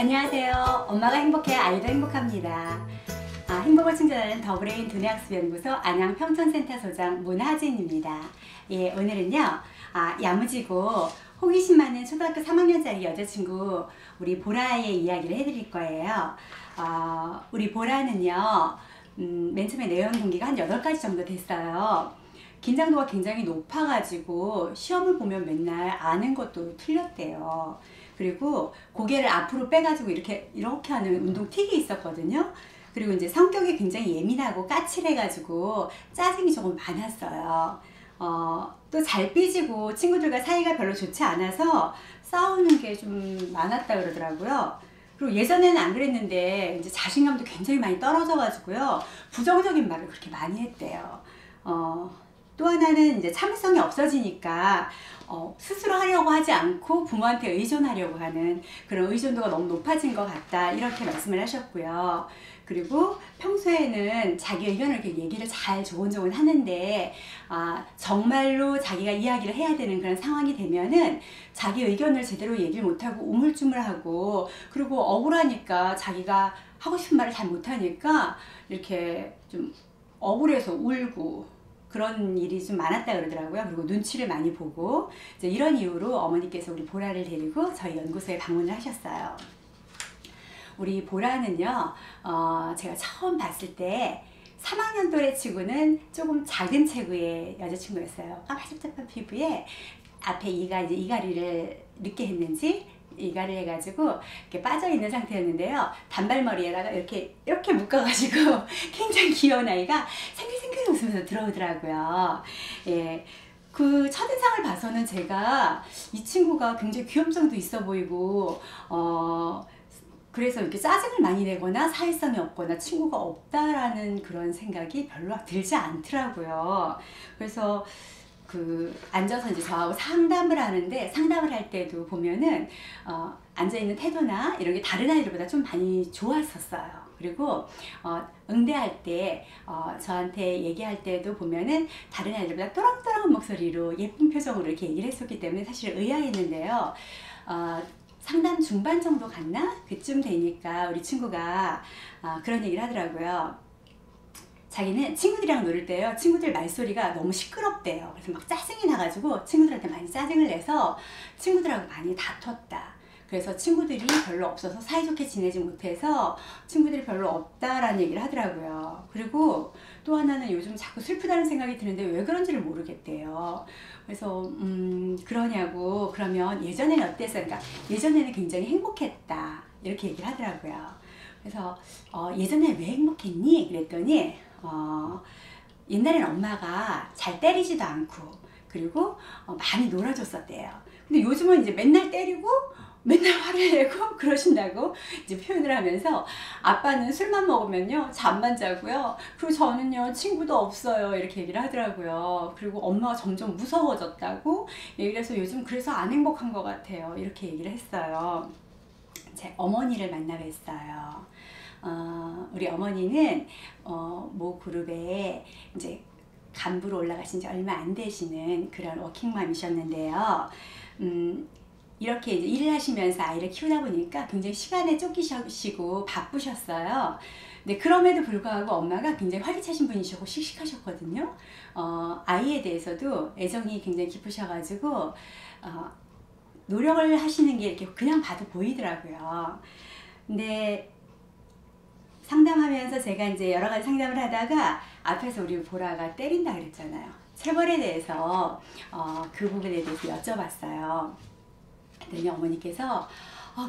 안녕하세요. 엄마가 행복해 아이도 행복합니다. 행복을 충전하는 더브레인 두뇌학습연구소 안양평촌센터 소장 문하진입니다. 예, 오늘은요 야무지고 호기심 많은 초등학교 3학년짜리 여자친구 우리 보라의 이야기를 해드릴 거예요. 우리 보라는요 맨 처음에 내원 동기가 한 8가지 정도 됐어요. 긴장도가 굉장히 높아가지고 시험을 보면 맨날 아는 것도 틀렸대요. 그리고 고개를 앞으로 빼가지고 이렇게 하는 운동 틱이 있었거든요. 그리고 이제 성격이 굉장히 예민하고 까칠해가지고 짜증이 조금 많았어요. 또 잘 삐지고 친구들과 사이가 별로 좋지 않아서 싸우는 게 좀 많았다 그러더라고요. 그리고 예전에는 안 그랬는데 이제 자신감도 굉장히 많이 떨어져가지고요. 부정적인 말을 그렇게 많이 했대요. 또 하나는 이제 참을성이 없어지니까 스스로 하려고 하지 않고 부모한테 의존하려고 하는 그런 의존도가 너무 높아진 것 같다 이렇게 말씀을 하셨고요. 그리고 평소에는 자기 의견을 이렇게 얘기를 잘 조곤조곤 하는데 정말로 자기가 이야기를 해야 되는 그런 상황이 되면은 자기 의견을 제대로 얘기를 못하고 우물쭈물하고 그리고 억울하니까 자기가 하고 싶은 말을 잘 못하니까 이렇게 좀 억울해서 울고 그런 일이 좀 많았다 그러더라고요. 그리고 눈치를 많이 보고 이제 이런 이유로 어머니께서 우리 보라를 데리고 저희 연구소에 방문을 하셨어요. 우리 보라는요 제가 처음 봤을 때 3학년 또래 치고는 조금 작은 체구의 여자친구였어요. 까마잡잡한 피부에 앞에 이가리를 늦게 했는지 이가를 해가지고 이렇게 빠져있는 상태였는데요. 단발머리에다가 이렇게 묶어가지고 굉장히 귀여운 아이가 생글생글 웃으면서 들어오더라고요. 예. 그 첫인상을 봐서는 제가 이 친구가 굉장히 귀염성도 있어 보이고 그래서 이렇게 짜증을 많이 내거나 사회성이 없거나 친구가 없다라는 그런 생각이 별로 들지 않더라고요. 그래서 앉아서 이제 저하고 상담을 하는데 상담을 할 때도 보면은 앉아있는 태도나 이런 게 다른 아이들보다 좀 많이 좋았었어요. 그리고 응대할 때 저한테 얘기할 때도 보면은 다른 아이들보다 또랑또랑한 목소리로 예쁜 표정으로 이렇게 얘기를 했었기 때문에 사실 의아했는데요. 상담 중반 정도 갔나? 그쯤 되니까 우리 친구가 그런 얘기를 하더라고요. 자기는 친구들이랑 놀을 때요 친구들 말소리가 너무 시끄럽대요. 그래서 막 짜증이 나가지고 친구들한테 많이 짜증을 내서 친구들하고 많이 다퉜다. 그래서 친구들이 별로 없어서 사이좋게 지내지 못해서 친구들이 별로 없다라는 얘기를 하더라고요. 그리고 또 하나는 요즘 자꾸 슬프다는 생각이 드는데 왜 그런지를 모르겠대요. 그래서 그러냐고 그러면 예전에는 어땠어요? 그러니까 예전에는 굉장히 행복했다 이렇게 얘기를 하더라고요. 그래서 예전에 왜 행복했니? 그랬더니 옛날에는 엄마가 잘 때리지도 않고 그리고 많이 놀아줬었대요. 근데 요즘은 이제 맨날 때리고 맨날 화를 내고 그러신다고 이제 표현을 하면서 아빠는 술만 먹으면요 잠만 자고요. 그리고 저는요 친구도 없어요 이렇게 얘기를 하더라고요. 그리고 엄마가 점점 무서워졌다고 얘기를 해서 요즘 그래서 안 행복한 것 같아요 이렇게 얘기를 했어요. 제 어머니를 만나 뵀어요. 우리 어머니는 모 그룹에 이제 간부로 올라가신 지 얼마 안 되시는 그런 워킹맘이셨는데요. 이렇게 이제 일을 하시면서 아이를 키우다 보니까 굉장히 시간에 쫓기시고 바쁘셨어요. 근데 그럼에도 불구하고 엄마가 굉장히 활기차신 분이셨고 씩씩하셨거든요. 아이에 대해서도 애정이 굉장히 깊으셔가지고 노력을 하시는 게 이렇게 그냥 봐도 보이더라고요. 근데 상담하면서 제가 이제 여러 가지 상담을 하다가 앞에서 우리 보라가 때린다 그랬잖아요. 체벌에 대해서 그 부분에 대해서 여쭤봤어요. 그랬더니 어머니께서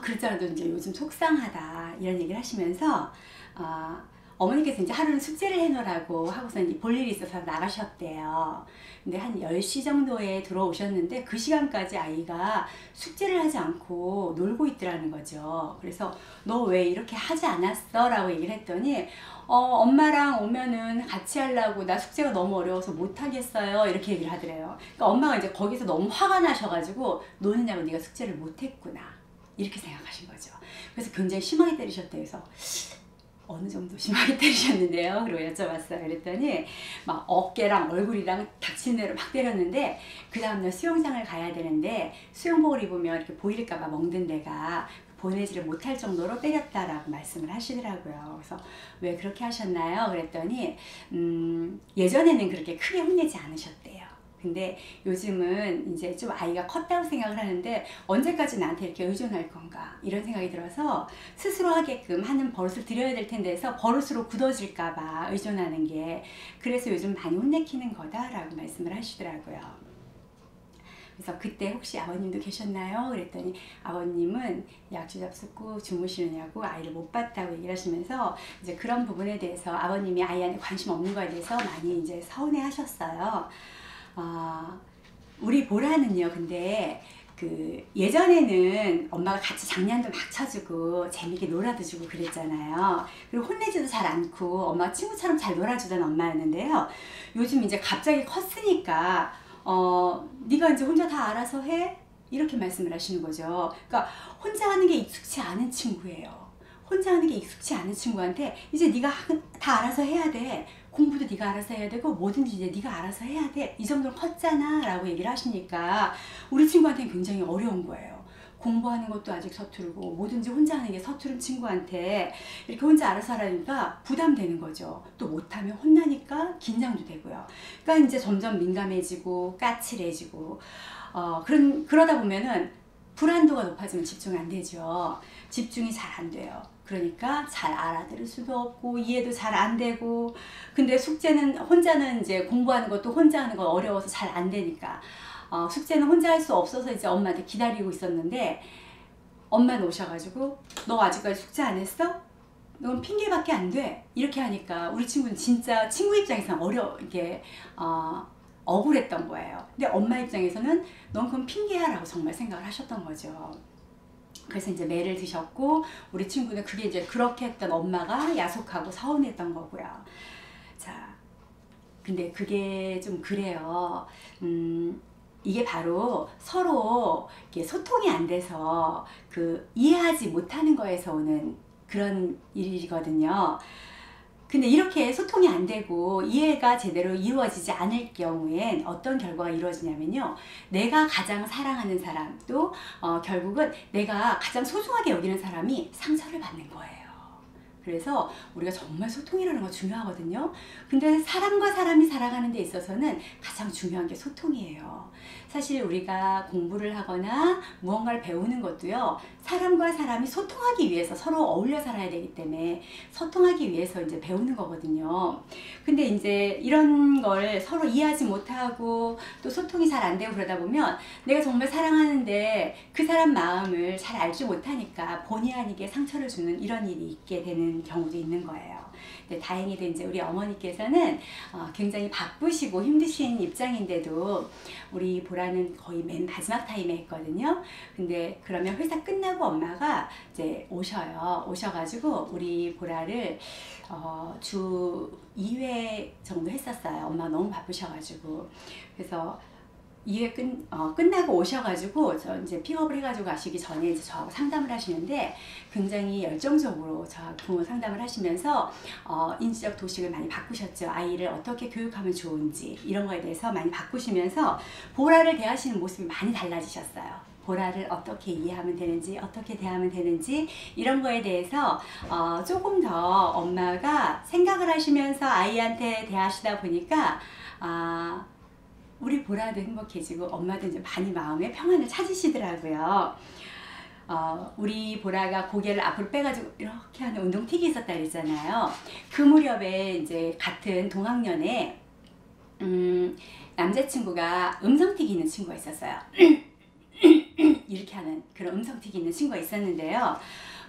그렇잖아도 이제 요즘 속상하다 이런 얘기를 하시면서 어머니께서 이제 하루는 숙제를 해놓으라고 하고서 이제 볼 일이 있어서 나가셨대요. 근데 한 10시 정도에 들어오셨는데 그 시간까지 아이가 숙제를 하지 않고 놀고 있더라는 거죠. 그래서 너 왜 이렇게 하지 않았어? 라고 얘기를 했더니 엄마랑 오면은 같이 하려고 나 숙제가 너무 어려워서 못하겠어요 이렇게 얘기를 하더래요. 그러니까 엄마가 이제 거기서 너무 화가 나셔가지고 노느냐고 네가 숙제를 못했구나 이렇게 생각하신 거죠. 그래서 굉장히 심하게 때리셨대요. 그래서 어느 정도 심하게 때리셨는데요? 그리고 여쭤봤어요. 그랬더니 막 어깨랑 얼굴이랑 닥치는 대로 막 때렸는데 그 다음날 수영장을 가야 되는데 수영복을 입으면 이렇게 보일까봐 멍든 데가 보내지를 못할 정도로 때렸다라고 말씀을 하시더라고요. 그래서 왜 그렇게 하셨나요? 그랬더니 예전에는 그렇게 크게 혼내지 않으셨대요. 근데 요즘은 이제 좀 아이가 컸다고 생각을 하는데 언제까지 나한테 이렇게 의존할 건가 이런 생각이 들어서 스스로 하게끔 하는 버릇을 들여야 될 텐데 해서 버릇으로 굳어질까 봐 의존하는 게, 그래서 요즘 많이 혼내키는 거다라고 말씀을 하시더라고요. 그래서 그때 혹시 아버님도 계셨나요? 그랬더니 아버님은 약주 잡숫고 주무시느냐고 아이를 못 봤다고 얘기를 하시면서 이제 그런 부분에 대해서 아버님이 아이한테 관심 없는 거에 대해서 많이 이제 서운해 하셨어요. 우리 보라는요, 근데 예전에는 엄마가 같이 장난도 막 쳐주고 재밌게 놀아도 주고 그랬잖아요. 그리고 혼내지도 잘 않고 엄마가 친구처럼 잘 놀아주던 엄마였는데요. 요즘 이제 갑자기 컸으니까 네가 이제 혼자 다 알아서 해? 이렇게 말씀을 하시는 거죠. 그러니까 혼자 하는 게 익숙치 않은 친구예요. 혼자 하는 게 익숙치 않은 친구한테 이제 네가 다 알아서 해야 돼. 공부도 네가 알아서 해야 되고 뭐든지 이제 네가 알아서 해야 돼. 이 정도는 컸잖아 라고 얘기를 하시니까 우리 친구한테는 굉장히 어려운 거예요. 공부하는 것도 아직 서투르고 뭐든지 혼자 하는 게 서투른 친구한테 이렇게 혼자 알아서 하라니까 부담되는 거죠. 또 못하면 혼나니까 긴장도 되고요. 그러니까 이제 점점 민감해지고 까칠해지고 그러다 보면은 불안도가 높아지면 집중 안 되죠. 집중이 잘 안 돼요. 그러니까 잘 알아들을 수도 없고 이해도 잘 안 되고, 근데 숙제는 혼자는 이제 공부하는 것도 혼자 하는 거 어려워서 잘 안 되니까 숙제는 혼자 할 수 없어서 이제 엄마한테 기다리고 있었는데 엄마는 오셔가지고 너 아직까지 숙제 안 했어? 넌 핑계밖에 안 돼. 이렇게 하니까 우리 친구는 진짜 친구 입장에서는 이게 억울했던 거예요. 근데 엄마 입장에서는 넌 그건 핑계야 라고 정말 생각을 하셨던 거죠. 그래서 이제 매를 드셨고 우리 친구는 그게 이제 그렇게 했던 엄마가 야속하고 서운했던 거고요. 자, 근데 그게 좀 그래요. 이게 바로 서로 이렇게 소통이 안 돼서 이해하지 못하는 거에서 오는 그런 일이거든요. 근데 이렇게 소통이 안 되고 이해가 제대로 이루어지지 않을 경우엔 어떤 결과가 이루어지냐면요. 내가 가장 사랑하는 사람 또 결국은 내가 가장 소중하게 여기는 사람이 상처를 받는 거예요. 그래서 우리가 정말 소통이라는 거 중요하거든요. 근데 사람과 사람이 살아가는 데 있어서는 가장 중요한 게 소통이에요. 사실 우리가 공부를 하거나 무언가를 배우는 것도요, 사람과 사람이 소통하기 위해서 서로 어울려 살아야 되기 때문에 소통하기 위해서 이제 배우는 거거든요. 근데 이제 이런 걸 서로 이해하지 못하고 또 소통이 잘 안 되고 그러다 보면 내가 정말 사랑하는데 그 사람 마음을 잘 알지 못하니까 본의 아니게 상처를 주는 이런 일이 있게 되는 경우도 있는 거예요. 근데 다행히도 이제 우리 어머니께서는 굉장히 바쁘시고 힘드신 입장인데도 우리 보라는 거의 맨 마지막 타임에 했거든요. 근데 그러면 회사 끝나고 엄마가 이제 오셔가지고 우리 보라를 주 2회 정도 했었어요. 엄마가 너무 바쁘셔가지고. 그래서 2회 끝나고 오셔가지고 저 이제 픽업을 해가지고 가시기 전에 이제 저하고 상담을 하시는데 굉장히 열정적으로 저하고 부모 상담을 하시면서 인지적 도식을 많이 바꾸셨죠. 아이를 어떻게 교육하면 좋은지 이런 거에 대해서 많이 바꾸시면서 보라를 대하시는 모습이 많이 달라지셨어요. 보라를 어떻게 이해하면 되는지 어떻게 대하면 되는지 이런 거에 대해서 조금 더 엄마가 생각을 하시면서 아이한테 대하시다 보니까 우리 보라도 행복해지고 엄마도 이제 많이 마음의 평안을 찾으시더라고요. 우리 보라가 고개를 앞으로 빼가지고 이렇게 하는 운동틱이 있었다 그랬잖아요. 그 무렵에 이제 같은 동학년에 남자친구가 음성틱이 있는 친구가 있었어요. 이렇게 하는 그런 음성틱이 있는 친구가 있었는데요.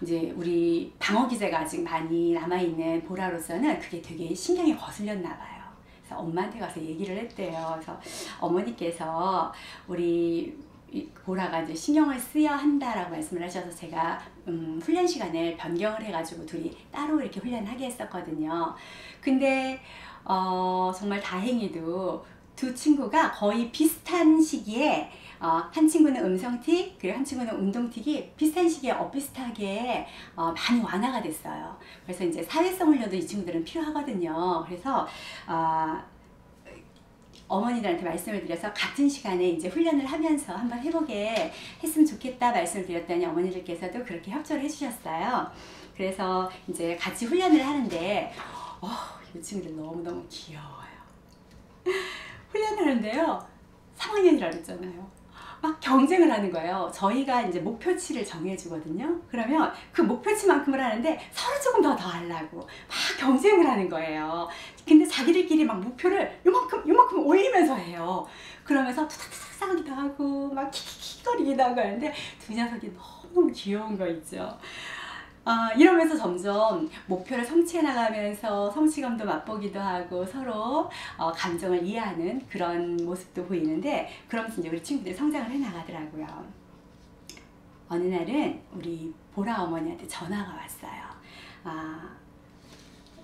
이제 우리 방어 기제가 아직 많이 남아있는 보라로서는 그게 되게 신경이 거슬렸나 봐요. 그래서 엄마한테 가서 얘기를 했대요. 그래서 어머니께서 우리 보라가 이제 신경을 쓰여야 한다라고 말씀을 하셔서 제가 훈련 시간을 변경을 해가지고 둘이 따로 이렇게 훈련을 하게 했었거든요. 근데 정말 다행히도 두 친구가 거의 비슷한 시기에 한 친구는 음성틱 그리고 한 친구는 운동틱이 비슷한 시기에 엇비슷하게 많이 완화가 됐어요. 그래서 이제 사회성 훈련도 이 친구들은 필요하거든요. 그래서 어머니들한테 말씀을 드려서 같은 시간에 이제 훈련을 하면서 한번 해보게 했으면 좋겠다 말씀을 드렸더니 어머니들께서도 그렇게 협조를 해주셨어요. 그래서 이제 같이 훈련을 하는데 이 친구들 너무너무 귀여워요. 훈련을 하는데요, 3학년이라 그랬잖아요. 막 경쟁을 하는 거예요. 저희가 이제 목표치를 정해주거든요. 그러면 그 목표치만큼을 하는데 서로 조금 더 하려고 막 경쟁을 하는 거예요. 근데 자기들끼리 막 목표를 요만큼 올리면서 해요. 그러면서 투닥투닥 싸우기도 하고 막 킥킥킥거리기도 하고 하는데 두 녀석이 너무 귀여운 거 있죠. 이러면서 점점 목표를 성취해 나가면서 성취감도 맛보기도 하고 서로 감정을 이해하는 그런 모습도 보이는데, 그러면서 이제 우리 친구들이 성장을 해 나가더라고요. 어느 날은 우리 보라 어머니한테 전화가 왔어요.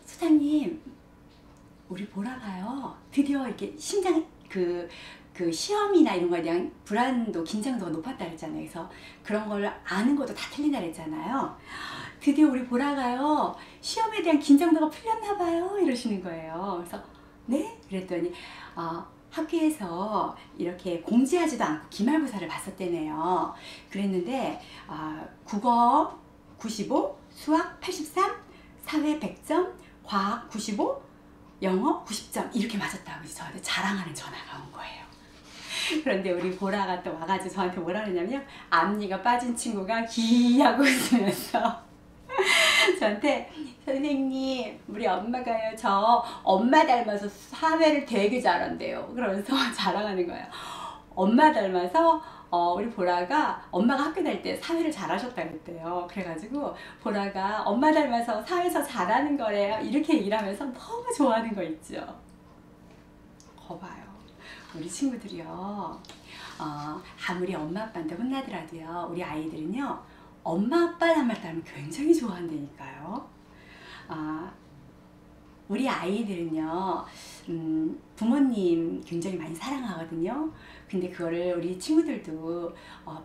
소장님, 우리 보라가요 드디어 이렇게 심장 그 시험이나 이런 거에 대한 불안도 긴장도가 높았다 그랬잖아요. 그래서 그런 걸 아는 것도 다 틀린다 그랬잖아요. 드디어 우리 보라가요 시험에 대한 긴장도가 풀렸나 봐요 이러시는 거예요. 그래서 네? 그랬더니 학교에서 이렇게 공지하지도 않고 기말고사를 봤었대네요. 그랬는데 국어 95, 수학 83, 사회 100점, 과학 95, 영어 90점 이렇게 맞았다고 저한테 자랑하는 전화가 온 거예요. 그런데 우리 보라가 또 와가지고 저한테 뭐라 그러냐면, 앞니가 빠진 친구가 기하고 웃으면서 저한테 선생님, 우리 엄마가요 저 엄마 닮아서 사회를 되게 잘한대요. 그러면서 자랑하는 거예요. 엄마 닮아서 우리 보라가 엄마가 학교 다닐 때 사회를 잘하셨다 그랬대요. 그래가지고 보라가 엄마 닮아서 사회에서 잘하는 거래요 이렇게 얘기를 하면서 너무 좋아하는 거 있죠. 거봐요, 우리 친구들이요 아무리 엄마 아빠한테 혼나더라도요 우리 아이들은요 엄마 아빠 닮았다면 굉장히 좋아한다니까요. 우리 아이들은요 부모님 굉장히 많이 사랑하거든요. 근데 그거를 우리 친구들도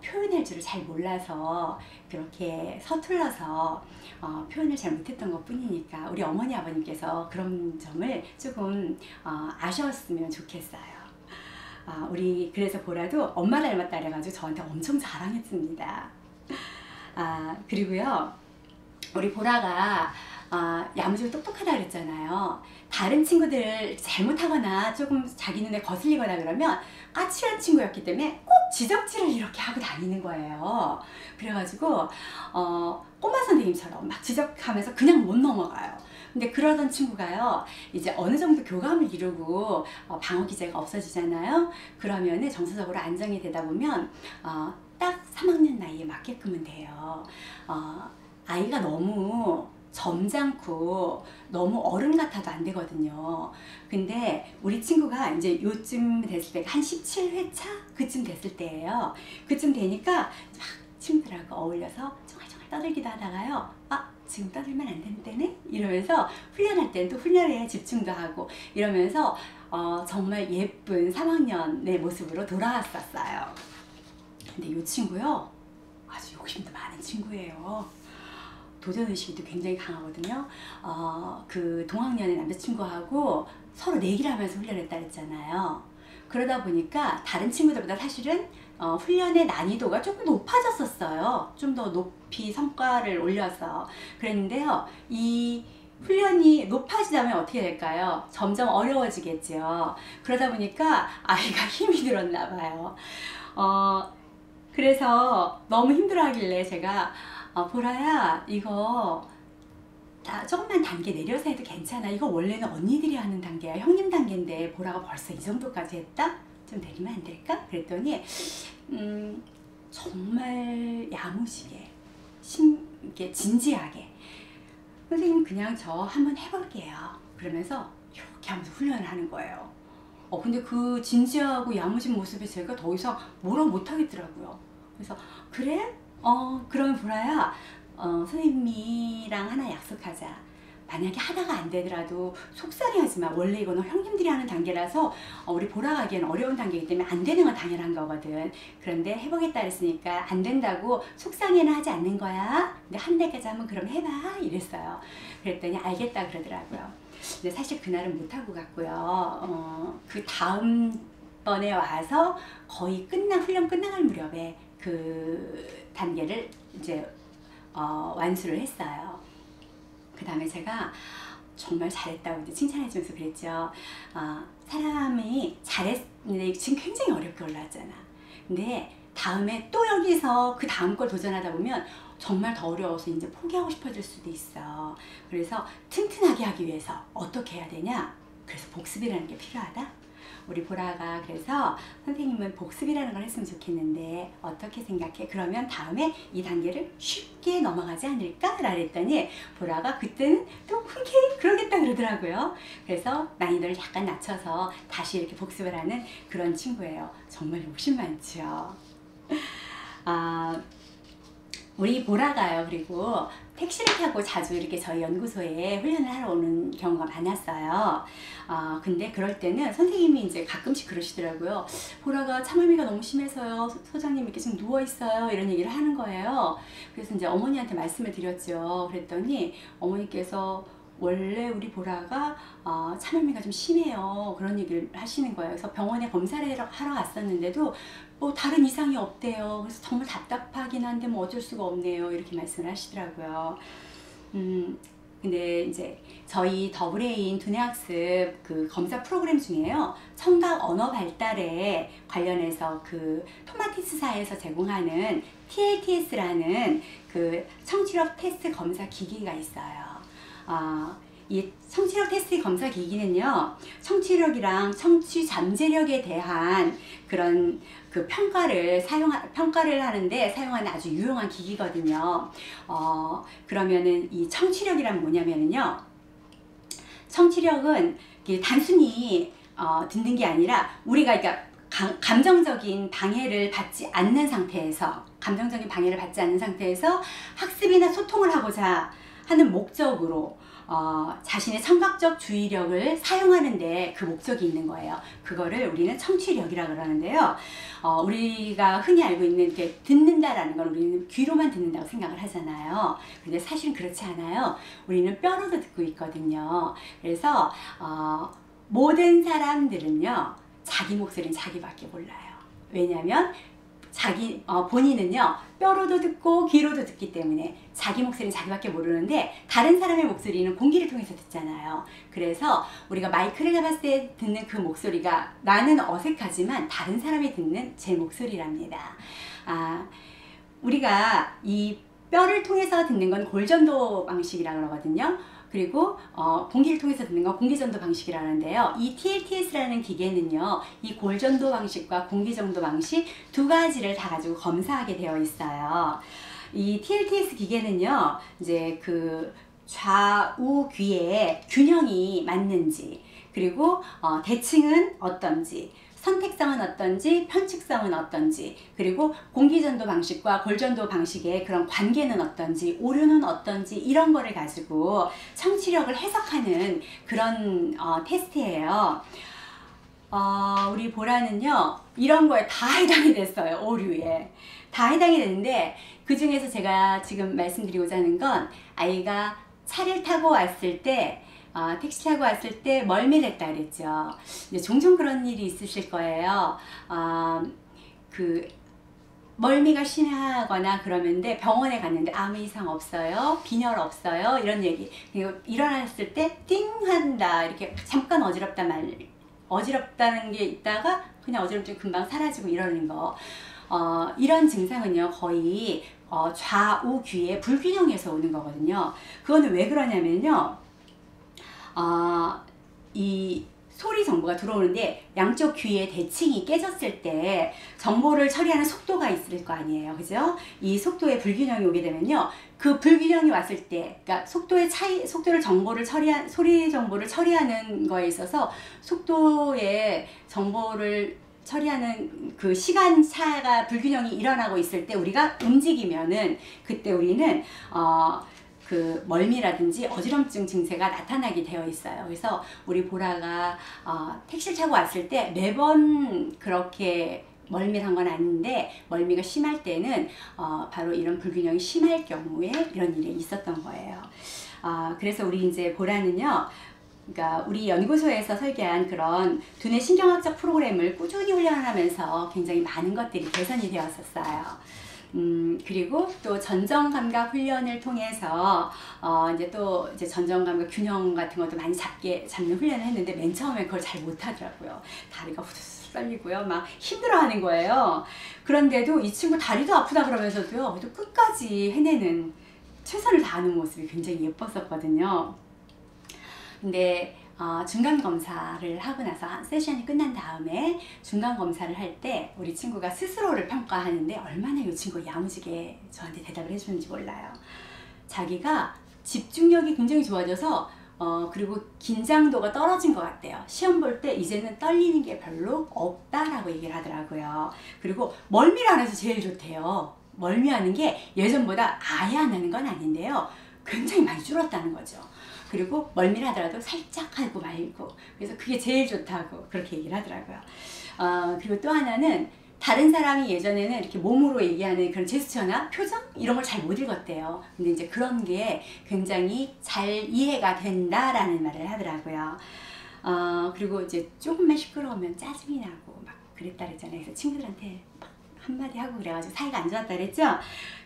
표현할 줄을 잘 몰라서 그렇게 서툴러서 표현을 잘 못했던 것 뿐이니까 우리 어머니 아버님께서 그런 점을 조금 아셨으면 좋겠어요. 우리 그래서 보라도 엄마 닮았다 그래가지고 저한테 엄청 자랑했습니다. 그리고요 우리 보라가 야무지고 똑똑하다 그랬잖아요. 다른 친구들 잘못하거나 조금 자기 눈에 거슬리거나 그러면 까칠한 친구였기 때문에 꼭 지적질을 이렇게 하고 다니는 거예요. 그래가지고 꼬마 선생님처럼 막 지적하면서 그냥 못 넘어가요. 근데 그러던 친구가요 이제 어느 정도 교감을 이루고 방어 기제가 없어지잖아요. 그러면은 정서적으로 안정이 되다 보면 딱 3학년 나이에 맞게끔은 돼요. 아이가 너무 점잖고 너무 어른 같아도 안 되거든요. 근데 우리 친구가 이제 요쯤 됐을 때 한 17회차? 그쯤 됐을 때예요. 그쯤 되니까 막 친구들하고 어울려서 정말정말 떠들기도 하다가요 지금 떠들면 안 되는 때네? 이러면서 훈련할 때는 또 훈련에 집중도 하고 이러면서 정말 예쁜 3학년의 모습으로 돌아왔었어요. 근데 이 친구요 아주 욕심도 많은 친구예요. 도전의식도 굉장히 강하거든요. 그 동학년의 남자친구하고 서로 내기를 하면서 훈련했다 했잖아요. 그러다 보니까 다른 친구들보다 사실은 훈련의 난이도가 조금 높아졌었어요. 좀 더 높이 성과를 올려서 그랬는데요. 이 훈련이 높아지다면 어떻게 될까요? 점점 어려워지겠죠. 그러다 보니까 아이가 힘이 들었나 봐요. 그래서 너무 힘들어하길래 제가 보라야 이거 조금만 단계 내려서 해도 괜찮아. 이거 원래는 언니들이 하는 단계야. 형님 단계인데 보라가 벌써 이 정도까지 했다? 좀 내리면 안 될까? 그랬더니 정말 야무지게 이렇게 진지하게 선생님 그냥 저 한번 해볼게요. 그러면서 이렇게 하면서 훈련을 하는 거예요. 근데 그 진지하고 야무진 모습에 제가 더 이상 뭐라 못하겠더라고요. 그래서 그래? 그러면 보라야 선생님이랑 하나 약속하자. 만약에 하다가 안 되더라도 속상해하지 마. 원래 이거는 형님들이 하는 단계라서 우리 보라가 하기에는 어려운 단계이기 때문에 안 되는 건 당연한 거거든. 그런데 해보겠다 그랬으니까 안 된다고 속상해는 하지 않는 거야. 근데 한 달까지 한번 그럼 해봐 이랬어요. 그랬더니 알겠다 그러더라고요. 근데 사실 그날은 못 하고 갔고요. 그 다음번에 와서 거의 훈련 끝나갈 무렵에 그 단계를 이제 완수를 했어요. 그 다음에 제가 정말 잘했다고 이제 칭찬해주면서 그랬죠. 사람이 잘했는데 지금 굉장히 어렵게 올라왔잖아. 근데 다음에 또 여기서 그 다음 걸 도전하다 보면 정말 더 어려워서 이제 포기하고 싶어질 수도 있어. 그래서 튼튼하게 하기 위해서 어떻게 해야 되냐? 그래서 복습이라는 게 필요하다. 우리 보라가 그래서 선생님은 복습이라는 걸 했으면 좋겠는데 어떻게 생각해? 그러면 다음에 이 단계를 쉽게 넘어가지 않을까? 라 그랬더니 보라가 그때는 또 흔쾌히 그러겠다 그러더라고요. 그래서 난이도를 약간 낮춰서 다시 이렇게 복습을 하는 그런 친구예요. 정말 욕심 많죠. 우리 보라가요. 그리고 택시를 타고 자주 이렇게 저희 연구소에 훈련을 하러 오는 경우가 많았어요. 근데 그럴 때는 선생님이 이제 가끔씩 그러시더라고요. 보라가 참을미가 너무 심해서요. 소장님 이렇게 지금 누워있어요. 이런 얘기를 하는 거예요. 그래서 이제 어머니한테 말씀을 드렸죠. 그랬더니 어머니께서 원래 우리 보라가 참을미가 좀 심해요. 그런 얘기를 하시는 거예요. 그래서 병원에 검사를 하러 갔었는데도 뭐 다른 이상이 없대요. 그래서 정말 답답하긴 한데 뭐 어쩔 수가 없네요. 이렇게 말씀을 하시더라고요. 근데 이제 저희 더브레인 두뇌학습 그 검사 프로그램 중에요. 청각 언어 발달에 관련해서 그 토마티스사에서 제공하는 TLTS라는 그 청취력 테스트 검사 기기가 있어요. 이 청취력 테스트 검사 기기는요, 청취력이랑 청취 잠재력에 대한 그런 그 평가를 하는데 사용하는 아주 유용한 기기거든요. 그러면은 이 청취력이란 뭐냐면요, 청취력은 단순히 듣는 게 아니라 우리가 그러니까 감정적인 방해를 받지 않는 상태에서 학습이나 소통을 하고자 하는 목적으로 자신의 청각적 주의력을 사용하는데 그 목적이 있는 거예요. 그거를 우리는 청취력이라고 그러는데요. 우리가 흔히 알고 있는 이렇게 듣는다라는 걸 우리는 귀로만 듣는다고 생각을 하잖아요. 근데 사실은 그렇지 않아요. 우리는 뼈로도 듣고 있거든요. 그래서 모든 사람들은요, 자기 목소리는 자기밖에 몰라요. 왜냐하면 본인은요, 뼈로도 듣고 귀로도 듣기 때문에 자기 목소리는 자기밖에 모르는데 다른 사람의 목소리는 공기를 통해서 듣잖아요. 그래서 우리가 마이크를 잡았을 때 듣는 그 목소리가 나는 어색하지만 다른 사람이 듣는 제 목소리랍니다. 우리가 이 뼈를 통해서 듣는 건 골전도 방식이라고 그러거든요. 그리고 공기를 통해서 듣는 건 공기전도 방식이라는데요. 이 TLTS라는 기계는요, 이 골전도 방식과 공기전도 방식 두 가지를 다 가지고 검사하게 되어 있어요. 이 TLTS 기계는요, 이제 그 좌우 귀의 균형이 맞는지, 그리고 대칭은 어떤지, 선택성은 어떤지, 편측성은 어떤지, 그리고 공기전도 방식과 골전도 방식의 그런 관계는 어떤지, 오류는 어떤지, 이런 거를 가지고 청취력을 해석하는 그런 테스트예요. 우리 보라는요, 이런 거에 다 해당이 됐어요. 오류에 다 해당이 되는데, 그 중에서 제가 지금 말씀드리고자 하는 건, 아이가 차를 타고 왔을 때 택시 타고 왔을 때 멀미를 했다 그랬죠. 이제 종종 그런 일이 있으실 거예요. 그 멀미가 심하거나 그러는데 병원에 갔는데 아무 이상 없어요, 빈혈 없어요, 이런 얘기. 그리고 일어났을 때 띵 한다, 이렇게 잠깐 어지럽다는 게 있다가 그냥 어지럼증이 금방 사라지고 이러는 거. 이런 증상은요, 거의 좌우 귀의 불균형에서 오는 거거든요. 그거는 왜 그러냐면요, 이 소리 정보가 들어오는데 양쪽 귀의 대칭이 깨졌을 때 정보를 처리하는 속도가 있을 거 아니에요. 그죠? 이 속도의 불균형이 오게 되면요, 그 불균형이 왔을 때, 그러니까 소리 정보를 처리하는 거에 있어서 속도의 정보를 처리하는 그 시간차가 불균형이 일어나고 있을 때 우리가 움직이면은 그때 우리는 그 멀미라든지 어지럼증 증세가 나타나게 되어 있어요. 그래서 우리 보라가 택시를 타고 왔을 때 매번 그렇게 멀미를 한 건 아닌데, 멀미가 심할 때는 바로 이런 불균형이 심할 경우에 이런 일이 있었던 거예요. 그래서 우리 이제 보라는요, 그러니까 우리 연구소에서 설계한 그런 두뇌 신경학적 프로그램을 꾸준히 훈련하면서 굉장히 많은 것들이 개선이 되었었어요. 그리고 또 전정감각 훈련을 통해서 이제 전정감각 균형 같은 것도 많이 잡는 훈련을 했는데 맨 처음에 그걸 잘 못하더라고요. 다리가 후들후들 떨리고요. 막 힘들어하는 거예요. 그런데도 이 친구 다리도 아프다 그러면서도요. 그래도 끝까지 해내는 최선을 다하는 모습이 굉장히 예뻤었거든요. 근데 중간검사를 하고 나서 세션이 끝난 다음에 중간검사를 할 때 우리 친구가 스스로를 평가하는데 얼마나 이 친구가 야무지게 저한테 대답을 해주는지 몰라요. 자기가 집중력이 굉장히 좋아져서 그리고 긴장도가 떨어진 것 같대요. 시험 볼 때 이제는 떨리는 게 별로 없다라고 얘기를 하더라고요. 그리고 멀미를 안 해서 제일 좋대요. 멀미하는 게 예전보다 아예 안 하는 건 아닌데요. 굉장히 많이 줄었다는 거죠. 그리고 멀미를 하더라도 살짝 하고 말고, 그래서 그게 제일 좋다고 그렇게 얘기를 하더라고요. 그리고 또 하나는 다른 사람이 예전에는 이렇게 몸으로 얘기하는 그런 제스처나 표정 이런 걸 잘 못 읽었대요. 근데 이제 그런 게 굉장히 잘 이해가 된다라는 말을 하더라고요. 그리고 이제 조금만 시끄러우면 짜증이 나고 막 그랬다 그랬잖아요. 그래서 친구들한테 막 한마디 하고 그래가지고 사이가 안 좋았다 그랬죠.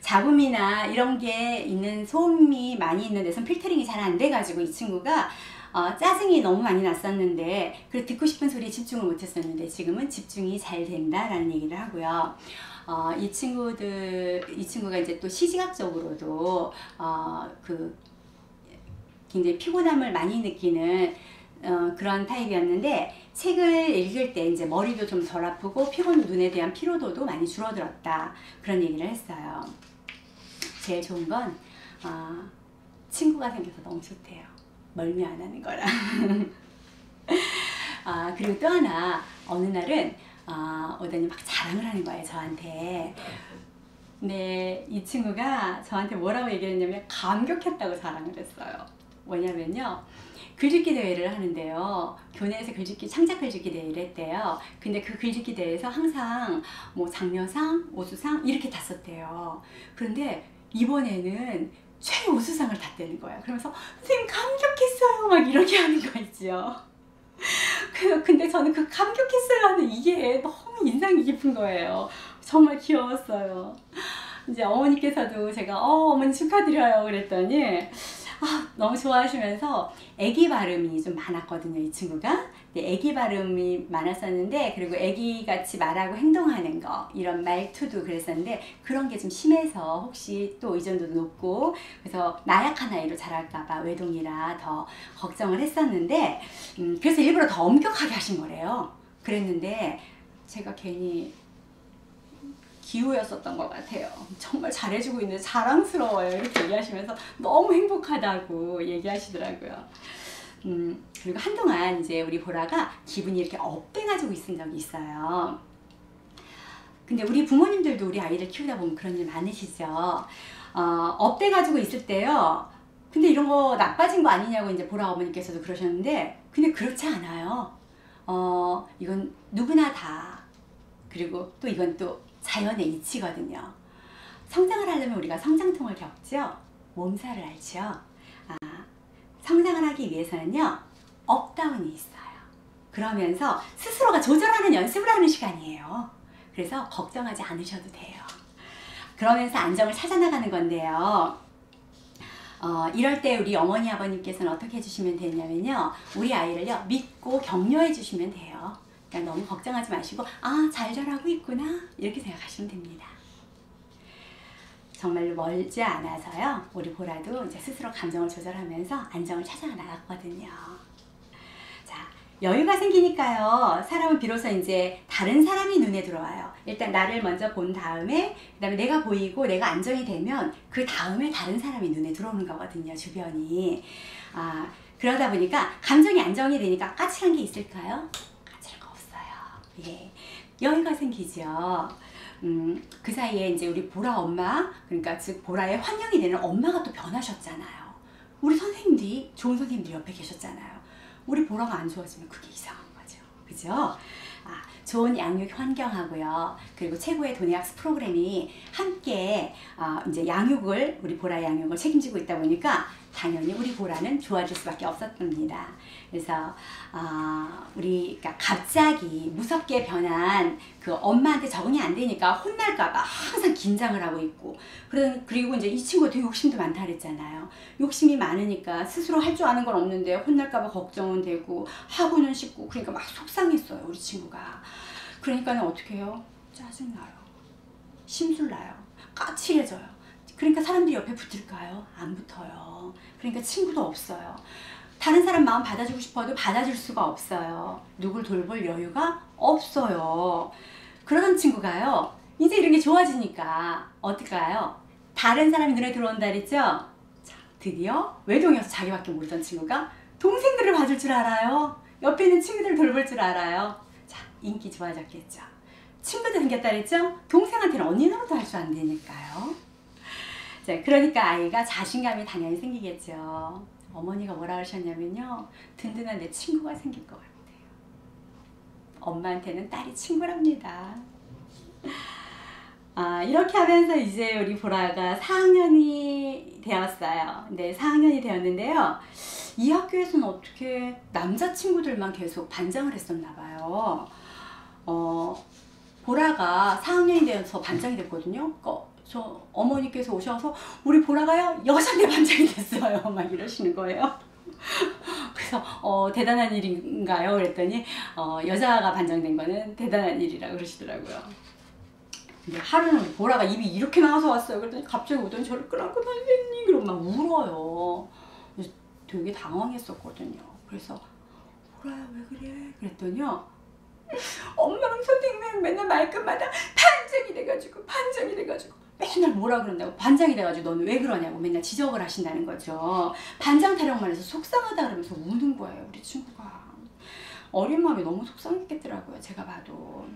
잡음이나 이런 게 있는 소음이 많이 있는 데선 필터링이 잘 안 돼가지고 이 친구가 짜증이 너무 많이 났었는데, 그리고 듣고 싶은 소리에 집중을 못했었는데 지금은 집중이 잘 된다라는 얘기를 하고요. 이 친구가 이제 또 시지각적으로도 굉장히 피곤함을 많이 느끼는 그런 타입이었는데, 책을 읽을 때 이제 머리도 좀 덜 아프고 눈에 대한 피로도도 많이 줄어들었다, 그런 얘기를 했어요. 제일 좋은 건 친구가 생겨서 너무 좋대요. 멀미 안 하는 거라. 그리고 또 하나, 어느 날은 오더니 막 자랑을 하는 거예요, 저한테. 근데 이 친구가 저한테 뭐라고 얘기했냐면 감격했다고 자랑을 했어요. 뭐냐면요, 글짓기 대회를 하는데요. 교내에서 창작 글짓기 대회를 했대요. 근데 그 글짓기 대회에서 항상 뭐 장려상, 우수상 이렇게 탔었대요. 그런데 이번에는 최우수상을 탔다는 거예요. 그러면서 선생님 감격했어요 막 이렇게 하는 거 있죠. 근데 저는 그 감격했어요 하는 이게 너무 인상이 깊은 거예요. 정말 귀여웠어요. 이제 어머니께서도 제가 어머니 축하드려요 그랬더니 너무 좋아하시면서 애기 발음이 좀 많았거든요, 이 친구가. 애기 발음이 많았었는데, 그리고 애기같이 말하고 행동하는 거, 이런 말투도 그랬었는데, 그런 게 좀 심해서 혹시 또 의존도도 높고, 그래서 나약한 아이로 자랄까봐 외동이라 더 걱정을 했었는데, 그래서 일부러 더 엄격하게 하신 거래요. 그랬는데 제가 괜히 기우였었던 것 같아요. 정말 잘해주고 있는데 자랑스러워요 이렇게 얘기하시면서 너무 행복하다고 얘기하시더라고요. 그리고 한동안 이제 우리 보라가 기분이 이렇게 업돼가지고 있은 적이 있어요. 근데 우리 부모님들도 우리 아이를 키우다 보면 그런 일 많으시죠. 업돼가지고 있을 때요. 근데 이런 거 나빠진 거 아니냐고 이제 보라 어머니께서도 그러셨는데, 근데 그렇지 않아요. 이건 누구나 다, 그리고 또 이건 또 자연의 이치거든요. 성장을 하려면 우리가 성장통을 겪죠. 몸살을 앓죠. 성장을 하기 위해서는요, 업다운이 있어요. 그러면서 스스로가 조절하는 연습을 하는 시간이에요. 그래서 걱정하지 않으셔도 돼요. 그러면서 안정을 찾아나가는 건데요. 이럴 때 우리 어머니 아버님께서는 어떻게 해주시면 되냐면요, 우리 아이를요 믿고 격려해 주시면 돼요. 그러니까 너무 걱정하지 마시고 잘 자라고 있구나 이렇게 생각하시면 됩니다. 정말로 멀지 않아서요, 우리 보라도 이제 스스로 감정을 조절하면서 안정을 찾아 나갔거든요. 자, 여유가 생기니까요, 사람은 비로소 이제 다른 사람이 눈에 들어와요. 일단 나를 먼저 본 다음에, 그 다음에 내가 보이고 내가 안정이 되면 그 다음에 다른 사람이 눈에 들어오는 거거든요, 주변이. 그러다 보니까 감정이 안정이 되니까 까칠한 게 있을까요? 까칠한 거 없어요. 예, 여유가 생기죠. 그 사이에 이제 우리 보라 엄마, 그러니까 즉 보라의 환영이 되는 엄마가 또 변하셨잖아요. 우리 선생님들이, 좋은 선생님들이 옆에 계셨잖아요. 우리 보라가 안 좋아지면 그게 이상한 거죠. 그죠? 좋은 양육 환경하고요. 그리고 최고의 도내학습 프로그램이 함께 이제 양육을, 우리 보라 양육을 책임지고 있다 보니까 당연히 우리 보라는 좋아질 수밖에 없었답니다. 그래서 그러니까 갑자기 무섭게 변한 그 엄마한테 적응이 안 되니까 혼날까봐 항상 긴장을 하고 있고, 그리고 이제 이 친구가 되게 욕심도 많다 그랬잖아요. 욕심이 많으니까 스스로 할 줄 아는 건 없는데 혼날까봐 걱정은 되고 하고는 싶고, 그러니까 막 속상했어요, 우리 친구가. 그러니까는 어떻게 해요? 짜증나요. 심술나요. 까칠해져요. 그러니까 사람들이 옆에 붙을까요? 안 붙어요. 그러니까 친구도 없어요. 다른 사람 마음 받아주고 싶어도 받아줄 수가 없어요. 누굴 돌볼 여유가 없어요. 그러던 친구가요, 이제 이런 게 좋아지니까 어떨까요? 다른 사람이 눈에 들어온다 그랬죠? 자, 드디어 외동이어서 자기밖에 모르던 친구가 동생들을 봐줄 줄 알아요. 옆에 있는 친구들을 돌볼 줄 알아요. 자, 인기 좋아졌겠죠. 친구도 생겼다 그랬죠? 동생한테는 언니 노릇도 할 줄 안 되니까요. 자, 그러니까 아이가 자신감이 당연히 생기겠죠. 어머니가 뭐라 하셨냐면요, 든든한 내 친구가 생길 것 같아요. 엄마한테는 딸이 친구랍니다. 이렇게 하면서 이제 우리 보라가 4학년이 되었어요. 네, 4학년이 되었는데요. 이 학교에서는 어떻게 남자친구들만 계속 반장을 했었나 봐요. 보라가 4학년이 되어서 반장이 됐거든요. 저 어머니께서 오셔서 우리 보라가요, 여자대 반장이 됐어요. 막 이러시는 거예요. 그래서 대단한 일인가요? 그랬더니 여자가 반장된 거는 대단한 일이라고 그러시더라고요. 근데 하루는 우리 보라가 입이 이렇게 나와서 왔어요. 그랬더니 갑자기 오더니 저를 끌어안고 선생님 그러고 막 울어요. 그래서 되게 당황했었거든요. 그래서 보라야 왜 그래? 그랬더니요, 엄마랑 선생님이랑 맨날 말끝마다 반장이 돼가지고 맨날 뭐라 그런다고, 반장이 돼가지고 너는 왜 그러냐고 맨날 지적을 하신다는 거죠. 반장 타령만 해서 속상하다 그러면서 우는 거예요, 우리 친구가. 어린 마음이 너무 속상했겠더라고요, 제가 봐도.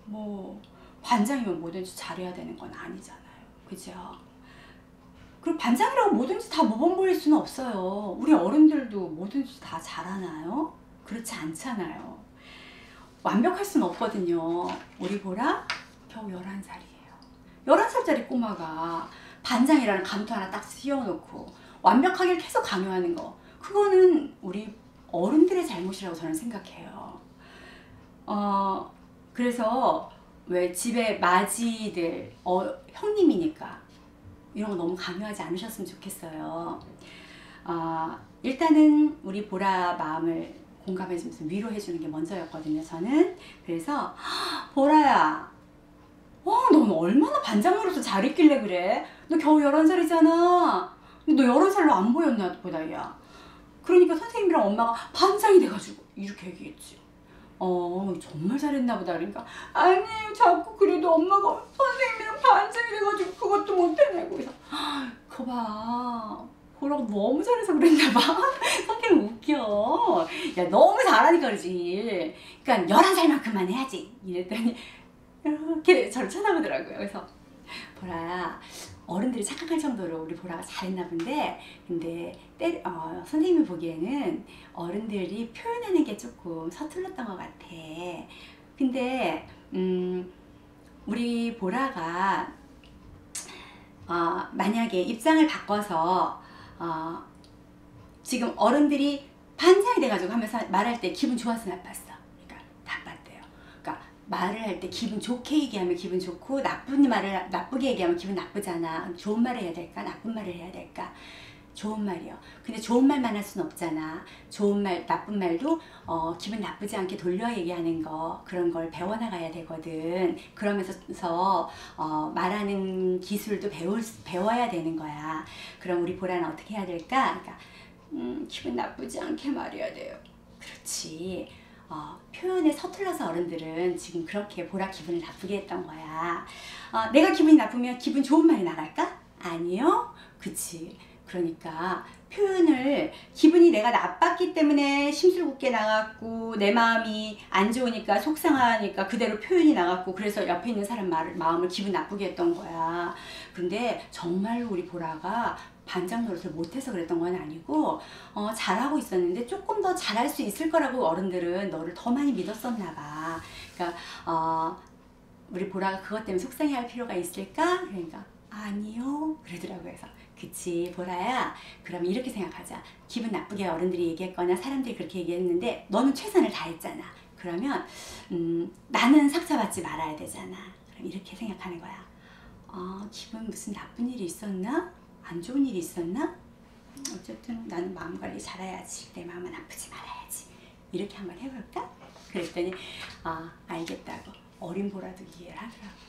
뭐 반장이면 뭐든지 잘해야 되는 건 아니잖아요, 그죠? 그리고 반장이라고 뭐든지 다 모범보일 수는 없어요. 우리 어른들도 뭐든지 다 잘하나요? 그렇지 않잖아요. 완벽할 수는 없거든요. 우리 보라 겨우 11살이에요. 11살짜리 꼬마가 반장이라는 감투 하나 딱 씌워놓고 완벽하게 계속 강요하는 거, 그거는 우리 어른들의 잘못이라고 저는 생각해요. 그래서 왜 집에 마지들 형님이니까 이런 거 너무 강요하지 않으셨으면 좋겠어요. 일단은 우리 보라 마음을 공감해주면서 위로해주는 게 먼저였거든요, 저는. 그래서 보라야, 넌 얼마나 반장 노릇을 잘했길래 그래? 너 겨우 11살이잖아. 근데 너 11살로 안 보였나 보다, 야. 그러니까 선생님이랑 엄마가 반장이 돼가지고 이렇게 얘기했지. 정말 잘했나 보다. 그러니까 아니에요, 자꾸 그래도 엄마가 선생님이랑 반장이 돼가지고 그것도 못해내고. 그래서 그거 봐, 보라가 너무 잘해서 그랬나 봐. 선생님 웃겨. 야, 너무 잘하니까 그러지. 그러니까 11살만큼만 해야지. 이랬더니 이렇게 저를 쳐다보더라고요. 그래서 보라야, 어른들이 착각할 정도로 우리 보라가 잘했나 본데, 근데 선생님이 보기에는 어른들이 표현하는 게 조금 서툴렀던 것 같아. 근데 우리 보라가 만약에 입장을 바꿔서 지금 어른들이 반장이 돼가지고 하면서 말할 때 기분 좋았어, 나빴어? 그러니까 나빴대요. 그러니까 말을 할 때 기분 좋게 얘기하면 기분 좋고, 나쁜 말을 나쁘게 얘기하면 기분 나쁘잖아. 좋은 말을 해야 될까? 나쁜 말을 해야 될까? 좋은 말이요. 근데 좋은 말만 할 수는 없잖아. 좋은 말, 나쁜 말도 기분 나쁘지 않게 돌려 얘기하는 거, 그런 걸 배워나가야 되거든. 그러면서 말하는 기술도 배워야 되는 거야. 그럼 우리 보라는 어떻게 해야 될까? 그러니까 기분 나쁘지 않게 말해야 돼요. 그렇지. 표현에 서툴러서 어른들은 지금 그렇게 보라 기분을 나쁘게 했던 거야. 내가 기분이 나쁘면 기분 좋은 말이 나갈까? 아니요. 그치. 그러니까 표현을, 기분이 내가 나빴기 때문에 심술궂게 나갔고, 내 마음이 안 좋으니까 속상하니까 그대로 표현이 나갔고, 그래서 옆에 있는 사람 마음을 기분 나쁘게 했던 거야. 근데 정말로 우리 보라가 반장 노릇을 못해서 그랬던 건 아니고 잘하고 있었는데 조금 더 잘할 수 있을 거라고 어른들은 너를 더 많이 믿었었나 봐. 그러니까 우리 보라가 그것 때문에 속상해할 필요가 있을까? 그러니까 아니요 그러더라고요. 그래서 그치 보라야, 그럼 이렇게 생각하자. 기분 나쁘게 어른들이 얘기했거나 사람들이 그렇게 얘기했는데 너는 최선을 다했잖아. 그러면 나는 상처받지 말아야 되잖아. 그럼 이렇게 생각하는 거야. 기분 무슨 나쁜 일이 있었나? 안 좋은 일이 있었나? 어쨌든 나는 마음 관리 잘해야지. 내 마음은 아프지 말아야지. 이렇게 한번 해볼까? 그랬더니 알겠다고 어린 보라도 이해를 하더라고요.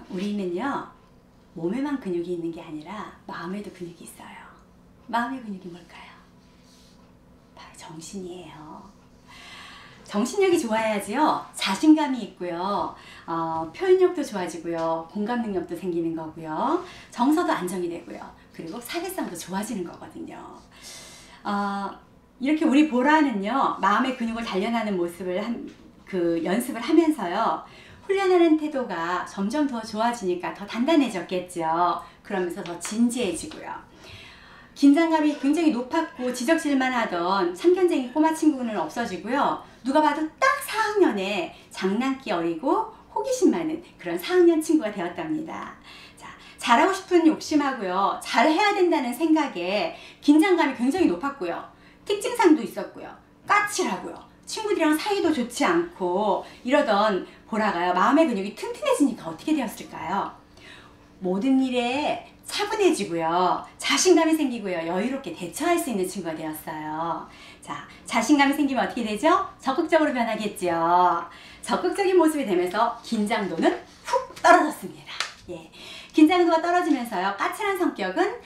우리는요 몸에만 근육이 있는 게 아니라 마음에도 근육이 있어요. 마음의 근육이 뭘까요? 바로 정신이에요. 정신력이 좋아야지요 자신감이 있고요, 표현력도 좋아지고요, 공감 능력도 생기는 거고요, 정서도 안정이 되고요, 그리고 사회성도 좋아지는 거거든요. 이렇게 우리 보라는요 마음의 근육을 단련하는 모습을 연습을 하면서요 훈련하는 태도가 점점 더 좋아지니까 더 단단해졌겠죠. 그러면서 더 진지해지고요. 긴장감이 굉장히 높았고 지적질만 하던 참견쟁이 꼬마 친구는 없어지고요. 누가 봐도 딱 4학년에 장난기 어리고 호기심 많은 그런 4학년 친구가 되었답니다. 자, 잘하고 싶은 욕심하고요. 잘해야 된다는 생각에 긴장감이 굉장히 높았고요. 특징상도 있었고요. 까칠하고요. 친구들이랑 사이도 좋지 않고 이러던 보라가요. 마음의 근육이 튼튼해지니까 어떻게 되었을까요? 모든 일에 차분해지고요. 자신감이 생기고요. 여유롭게 대처할 수 있는 친구가 되었어요. 자, 자신감이 생기면 어떻게 되죠? 적극적으로 변하겠죠. 적극적인 모습이 되면서 긴장도는 훅 떨어졌습니다. 예. 긴장도가 떨어지면서요. 까칠한 성격은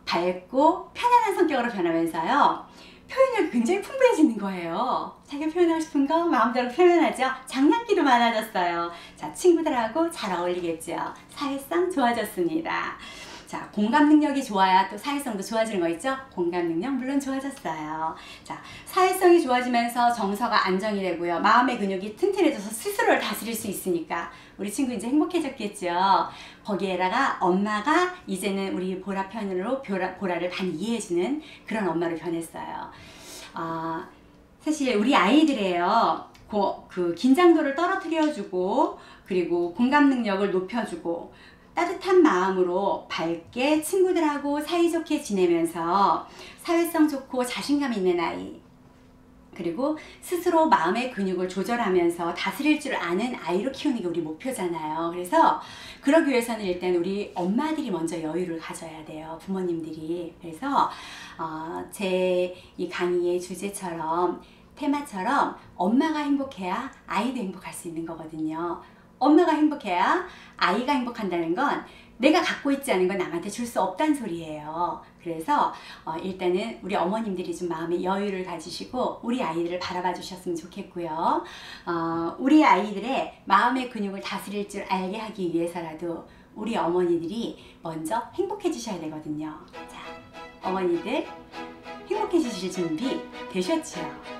밝고 편안한 성격으로 변하면서요. 표현력이 굉장히 풍부해지는 거예요. 자기가 표현하고 싶은 거 마음대로 표현하죠. 장난기도 많아졌어요. 자, 친구들하고 잘 어울리겠죠. 사회성 좋아졌습니다. 자, 공감 능력이 좋아야 또 사회성도 좋아지는 거 있죠? 공감 능력 물론 좋아졌어요. 자, 사회성이 좋아지면서 정서가 안정이 되고요. 마음의 근육이 튼튼해져서 스스로를 다스릴 수 있으니까 우리 친구 이제 행복해졌겠죠. 거기에다가 엄마가 이제는 우리 보라 편으로 보라를 많이 이해해주는 그런 엄마로 변했어요. 사실 우리 아이들이에요. 그 긴장도를 떨어뜨려주고 그리고 공감 능력을 높여주고 따뜻한 마음으로 밝게 친구들하고 사이좋게 지내면서 사회성 좋고 자신감 있는 아이, 그리고 스스로 마음의 근육을 조절하면서 다스릴 줄 아는 아이로 키우는 게 우리 목표잖아요. 그래서 그러기 위해서는 일단 우리 엄마들이 먼저 여유를 가져야 돼요. 부모님들이. 그래서 제 이 강의의 주제처럼 테마처럼 엄마가 행복해야 아이도 행복할 수 있는 거거든요. 엄마가 행복해야 아이가 행복한다는 건 내가 갖고 있지 않은 건 남한테 줄 수 없다는 소리예요. 그래서 일단은 우리 어머님들이 좀 마음의 여유를 가지시고 우리 아이들을 바라봐 주셨으면 좋겠고요. 우리 아이들의 마음의 근육을 다스릴 줄 알게 하기 위해서라도 우리 어머니들이 먼저 행복해 주셔야 되거든요. 자, 어머니들 행복해 주실 준비 되셨죠?